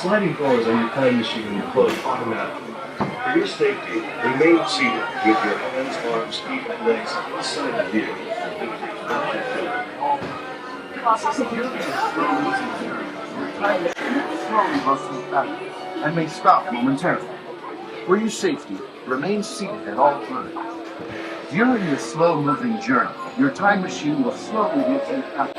sliding doors on your time machine will close automatically. For your safety, remain seated with your hands, arms, feet, and legs inside the vehicle. Slowly rustles back and may stop momentarily. For your safety, remain seated at all times. During this slow-moving journey, your time machine will slowly rotate back.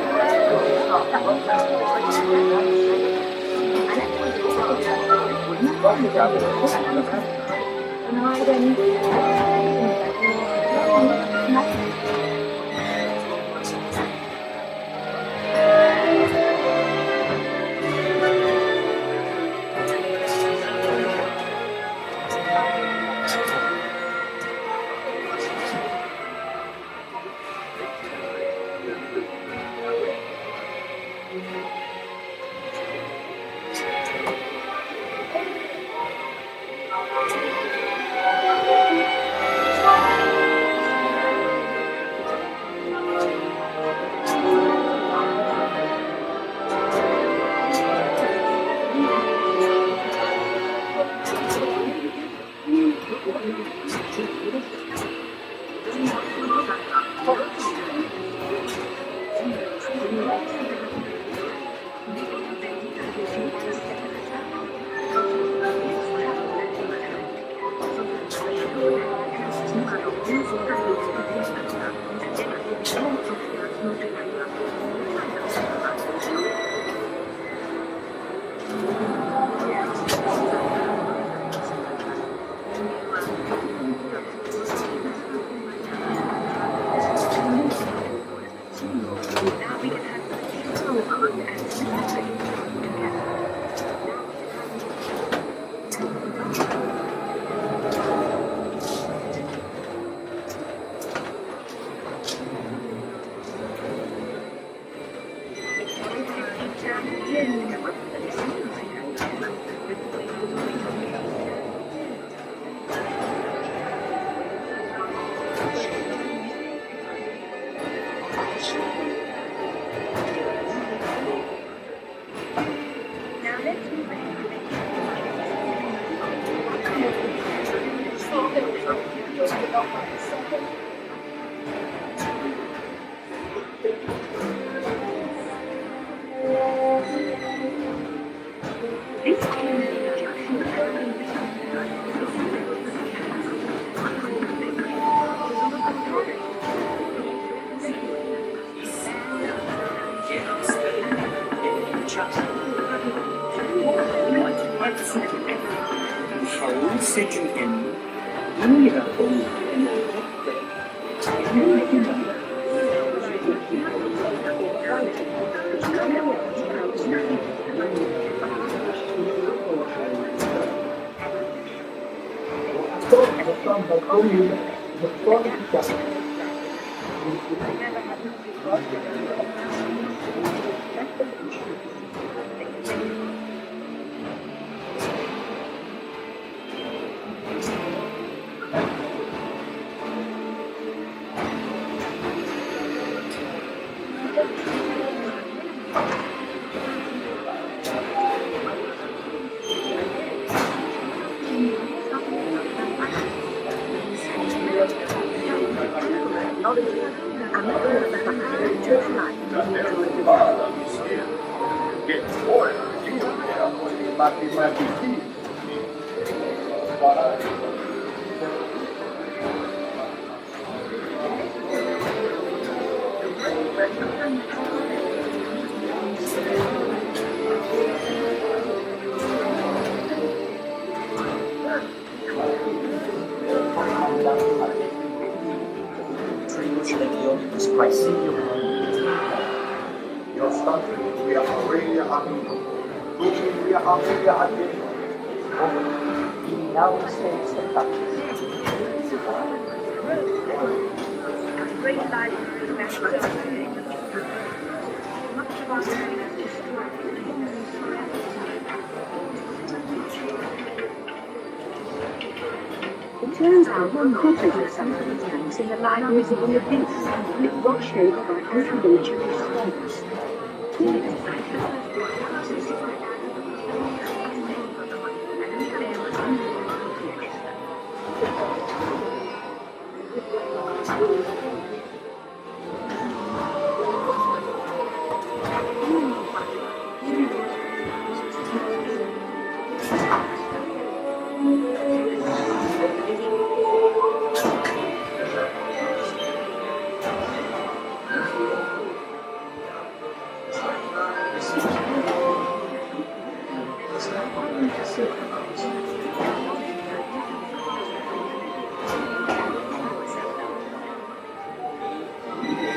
It turns out one cottage of some tanks in the libraries of the beasts with washed over by everyday Jewish stones.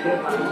Welcome,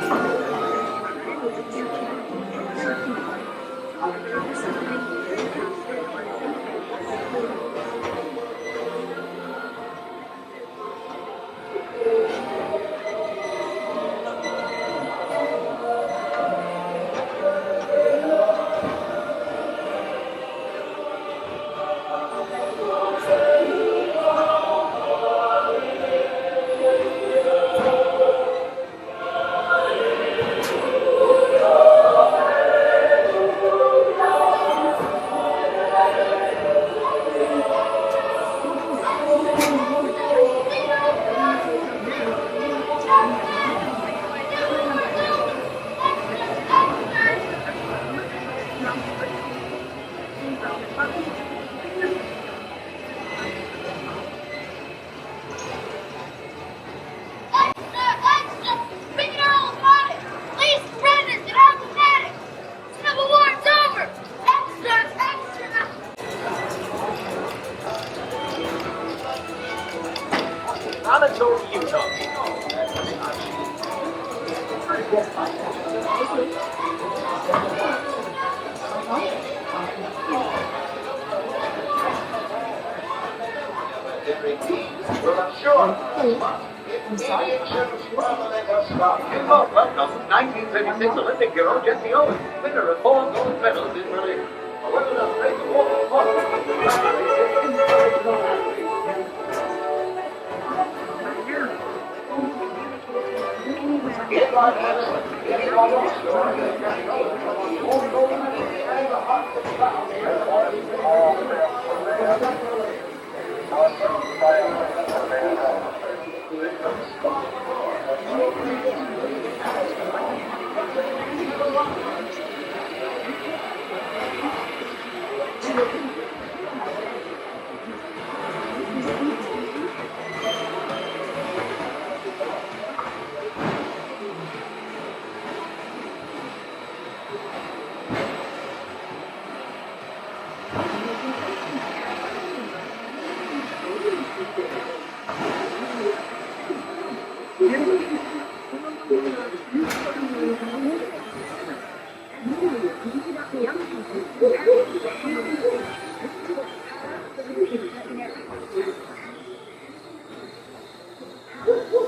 1936 Olympic hero Jesse Owens, winner of 4 gold medals in Berlin.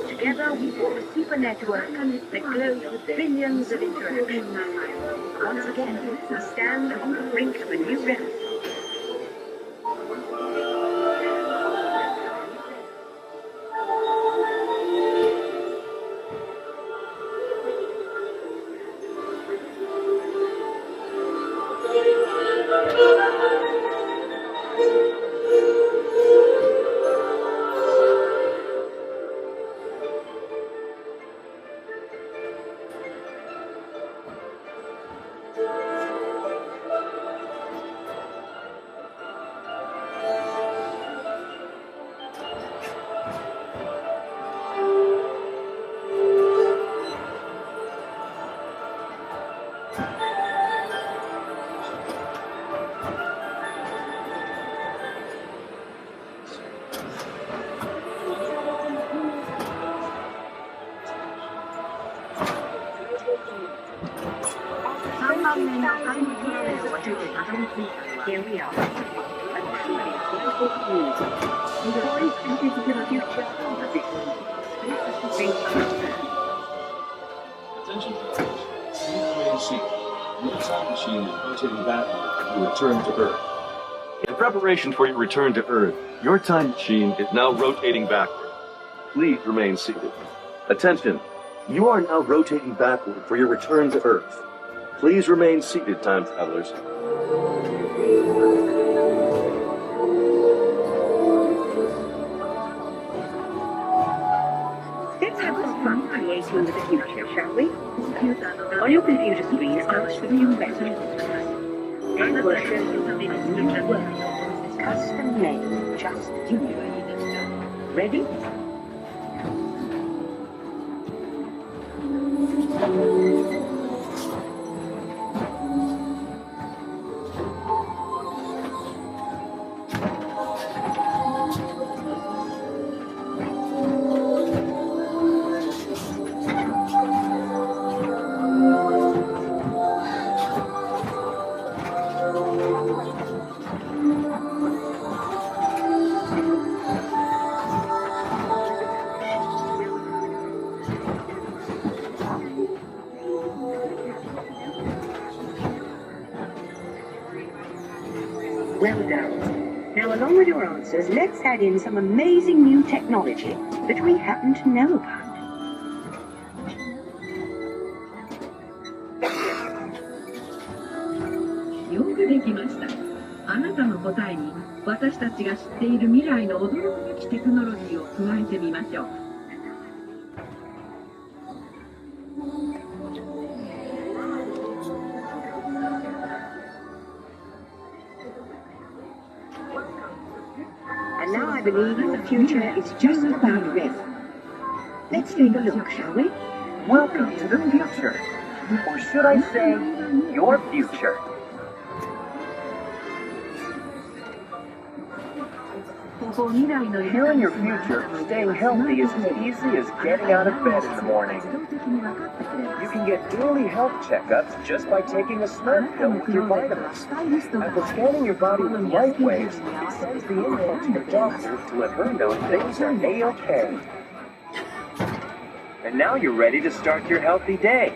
Together we form a super network that glows with billions of interactions. Once again, we stand on the brink of a new realm. Here we are. A truly global community. Poised into the future of this Attention, travelers. Please remain seated. Your time machine is rotating backward to return to Earth. In preparation for your return to Earth, your time machine is now rotating backward. Please remain seated. Attention. You are now rotating backward for your return to Earth. Please remain seated, time travelers. Let's have some fun creating the future, shall we? On your computer screen, I'll show you messages. Then we'll show you a new world, custom made just you. Ready? So along with your answers, let's add in some amazing new technology that we happen to know about. よくできました。あなたの答えに私たちが知っている未来の驚くべきテクノロジーを加えてみましょう。And now I believe your future is just about ready. Let's take a look, shall we? Welcome to the future. Or should I say, your future. Here in your future, staying healthy is as easy as getting out of bed in the morning. You can get daily health checkups just by taking a smart pill with your vitamins. After scanning your body with light waves, it sends the info to your doctor to let her know things are A-OK. And now you're ready to start your healthy day.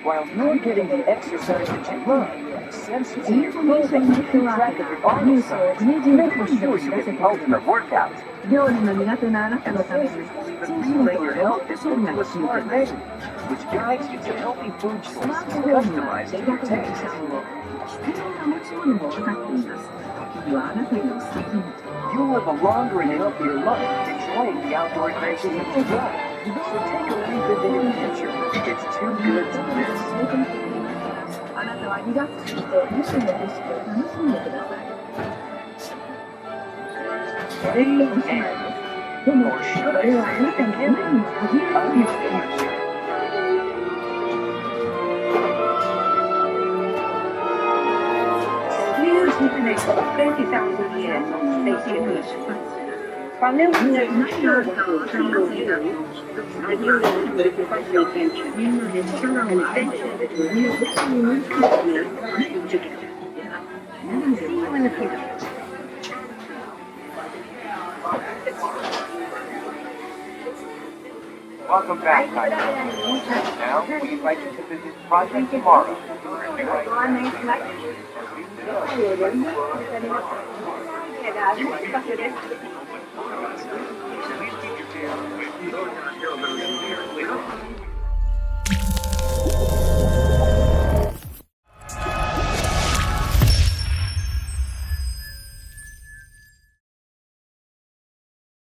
While you're getting the exercise that you love, sensors in your clothing keep track of your vital signs, making sure you get the ultimate workout. And simulate your health into a smart menu, which guides you to healthy food choices customized to your taste. You'll live a longer and healthier life, enjoying the outdoor adventures that you love. So take a leap into your future. It's too good to miss. あなたはリラックスして無視の景色を楽しんでください。 The end. Or should I say, the beginning of your future. Here's the next 30,000 years on Spaceship. While there was no sure what will kill you, I knew that it would provide the adventure, an adventure that will really keep me together. See you in the future. Welcome back, my friend. Now, we invite you to visit Project Tomorrow. Please keep your vehicle with you.